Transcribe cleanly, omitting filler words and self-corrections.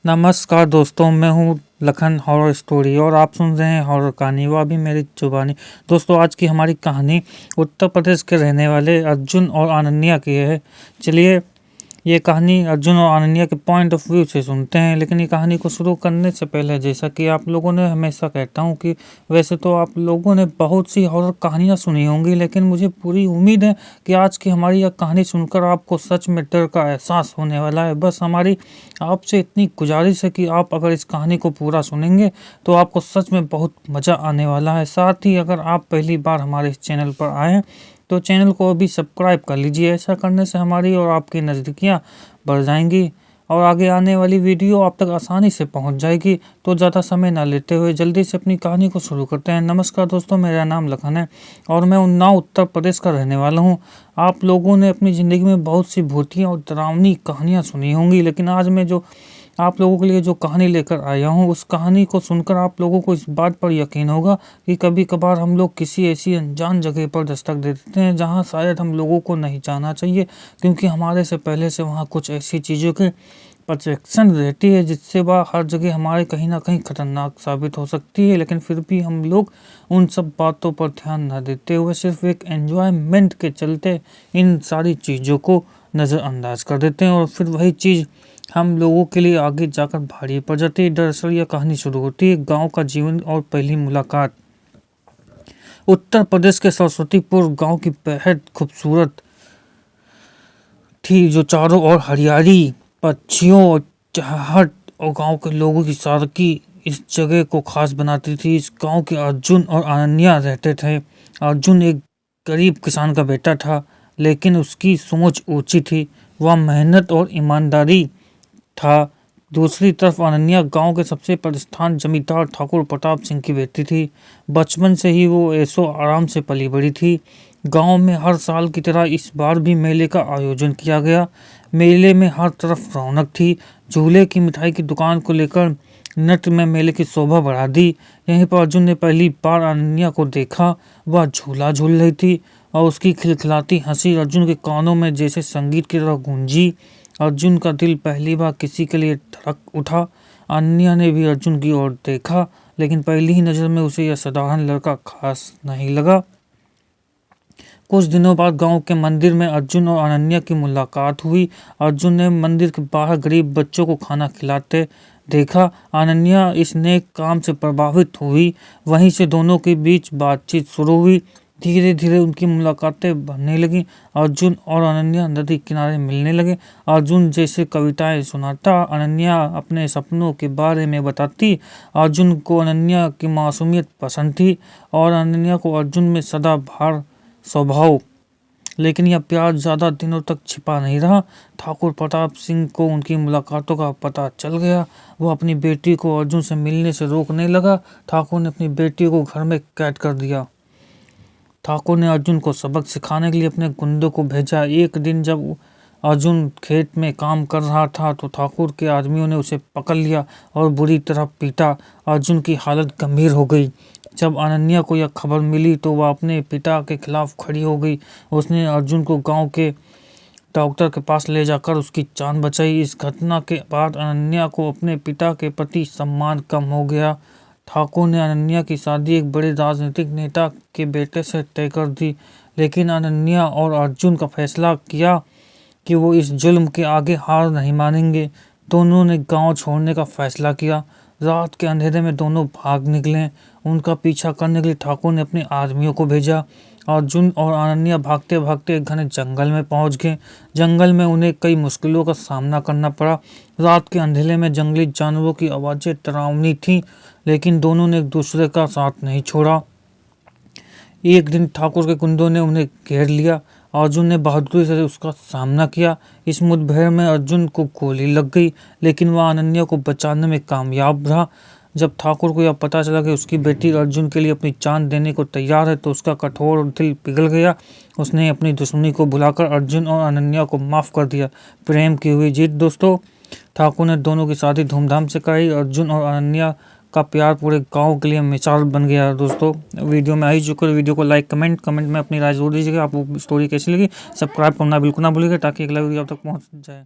नमस्कार दोस्तों, मैं हूँ लखन हॉरर स्टोरी और आप सुन रहे हैं हॉरर कहानी, वह भी मेरी जुबानी। दोस्तों, आज की हमारी कहानी उत्तर प्रदेश के रहने वाले अर्जुन और अनन्या की है। चलिए ये कहानी अर्जुन और अनन्या के पॉइंट ऑफ व्यू से सुनते हैं। लेकिन ये कहानी को शुरू करने से पहले, जैसा कि आप लोगों ने हमेशा कहता हूँ कि वैसे तो आप लोगों ने बहुत सी हॉरर कहानियाँ सुनी होंगी, लेकिन मुझे पूरी उम्मीद है कि आज की हमारी यह कहानी सुनकर आपको सच में डर का एहसास होने वाला है। बस हमारी आपसे इतनी गुजारिश है कि आप अगर इस कहानी को पूरा सुनेंगे तो आपको सच में बहुत मज़ा आने वाला है। साथ ही अगर आप पहली बार हमारे इस चैनल पर आए हैं तो चैनल को अभी सब्सक्राइब कर लीजिए। ऐसा करने से हमारी और आपकी नज़दीकियाँ बढ़ जाएंगी और आगे आने वाली वीडियो आप तक आसानी से पहुंच जाएगी। तो ज़्यादा समय ना लेते हुए जल्दी से अपनी कहानी को शुरू करते हैं। नमस्कार दोस्तों, मेरा नाम लखन है और मैं उन्नाव उत्तर प्रदेश का रहने वाला हूं। आप लोगों ने अपनी ज़िंदगी में बहुत सी भूतियाँ और डरावनी कहानियाँ सुनी होंगी, लेकिन आज मैं जो आप लोगों के लिए जो कहानी लेकर आया हूँ, उस कहानी को सुनकर आप लोगों को इस बात पर यकीन होगा कि कभी कभार हम लोग किसी ऐसी अनजान जगह पर दस्तक दे देते हैं जहाँ शायद हम लोगों को नहीं जाना चाहिए, क्योंकि हमारे से पहले से वहाँ कुछ ऐसी चीज़ों के प्रोटेक्शन रहती है जिससे वह हर जगह हमारे कहीं ना कहीं खतरनाक साबित हो सकती है। लेकिन फिर भी हम लोग उन सब बातों पर ध्यान न देते हुए सिर्फ एक एंजॉयमेंट के चलते इन सारी चीज़ों को नज़रअंदाज कर देते हैं और फिर वही चीज़ हम लोगों के लिए आगे जाकर भारी पड़ जाती है। दरअसल यह कहानी शुरू होती है गांव का जीवन और पहली मुलाकात। उत्तर प्रदेश के सरस्वतीपुर गांव की बेहद खूबसूरत थी, जो चारों ओर हरियाली, पक्षियों और चहट और गांव के लोगों की सादगी इस जगह को खास बनाती थी। इस गांव के अर्जुन और अनन्या रहते थे। अर्जुन एक गरीब किसान का बेटा था, लेकिन उसकी सोच ऊंची थी। वह मेहनत और ईमानदारी था। दूसरी तरफ अनन्या गांव के सबसे प्रतिष्ठान जमींदार ठाकुर प्रताप सिंह की बेटी थी। बचपन से ही वो ऐशो आराम से पली बड़ी थी। गांव में हर साल की तरह इस बार भी मेले का आयोजन किया गया। मेले में हर तरफ रौनक थी। झूले की मिठाई की दुकान को लेकर नृत्य में मेले की शोभा बढ़ा दी। यहीं पर अर्जुन ने पहली बार अनन्या को देखा। वह झूला झूल रही थी और उसकी खिलखिलाती हंसी अर्जुन के कानों में जैसे संगीत की तरह गूंजी। अर्जुन का दिल पहली बार किसी के लिए धड़क उठा। अनन्या ने भी अर्जुन की ओर देखा, लेकिन पहली ही नज़र में उसे यह साधारण लड़का खास नहीं लगा। कुछ दिनों बाद गांव के मंदिर में अर्जुन और अनन्या की मुलाकात हुई। अर्जुन ने मंदिर के बाहर गरीब बच्चों को खाना खिलाते देखा। अनन्या इस नेक काम से प्रभावित हुई। वहीं से दोनों के बीच बातचीत शुरू हुई। धीरे धीरे उनकी मुलाकातें बढ़ने लगी। अर्जुन और अनन्या नदी किनारे मिलने लगे। अर्जुन जैसे कविताएं सुनाता, अनन्या अपने सपनों के बारे में बताती। अर्जुन को अनन्या की मासूमियत पसंद थी और अनन्या को अर्जुन में सदाबहार स्वभाव। लेकिन यह प्यार ज़्यादा दिनों तक छिपा नहीं रहा। ठाकुर प्रताप सिंह को उनकी मुलाकातों का पता चल गया। वह अपनी बेटी को अर्जुन से मिलने से रोकने लगा। ठाकुर ने अपनी बेटी को घर में कैद कर दिया। ठाकुर ने अर्जुन को सबक सिखाने के लिए अपने गुंडों को भेजा। एक दिन जब अर्जुन खेत में काम कर रहा था तो ठाकुर के आदमियों ने उसे पकड़ लिया और बुरी तरह पीटा। अर्जुन की हालत गंभीर हो गई। जब अनन्या को यह खबर मिली तो वह अपने पिता के खिलाफ खड़ी हो गई। उसने अर्जुन को गांव के डॉक्टर के पास ले जाकर उसकी जान बचाई। इस घटना के बाद अनन्या को अपने पिता के प्रति सम्मान कम हो गया। ठाकुर ने अनन्या की शादी एक बड़े राजनीतिक नेता के बेटे से तय कर दी, लेकिन अनन्या और अर्जुन का फैसला किया कि वो इस जुल्म के आगे हार नहीं मानेंगे। दोनों ने गांव छोड़ने का फैसला किया। रात के अंधेरे में दोनों भाग निकले। उनका पीछा करने के लिए ठाकुर ने अपने आदमियों को भेजा। अर्जुन और अनन्या भागते भागते एक घने जंगल में पहुंच गए। जंगल में उन्हें कई मुश्किलों का सामना करना पड़ा। रात के अंधेरे में जंगली जानवरों की आवाज़ें डरावनी थीं, लेकिन दोनों ने एक दूसरे का साथ नहीं छोड़ा। एक दिन ठाकुर के गुंडों ने उन्हें घेर लिया। अर्जुन ने बहादुरी से उसका सामना किया। इस मुठभेड़ में अर्जुन को गोली लग गई, लेकिन वह अनन्या को बचाने में कामयाब रहा। जब ठाकुर को यह पता चला कि उसकी बेटी अर्जुन के लिए अपनी जान देने को तैयार है तो उसका कठोर दिल पिघल गया। उसने अपनी दुश्मनी को भुलाकर अर्जुन और अनन्या को माफ़ कर दिया। प्रेम की हुई जीत। दोस्तों, ठाकुर ने दोनों की शादी धूमधाम से कराई। अर्जुन और अनन्या का प्यार पूरे गांव के लिए मिसाल बन गया। दोस्तों, वीडियो में आई चुके वीडियो को लाइक कमेंट में अपनी राय जरूर दीजिएगा। आपको स्टोरी कैसी लगी, सब्सक्राइब करना बिल्कुल ना भूलिएगा ताकि अगला वीडियो आप तक पहुंच जाए।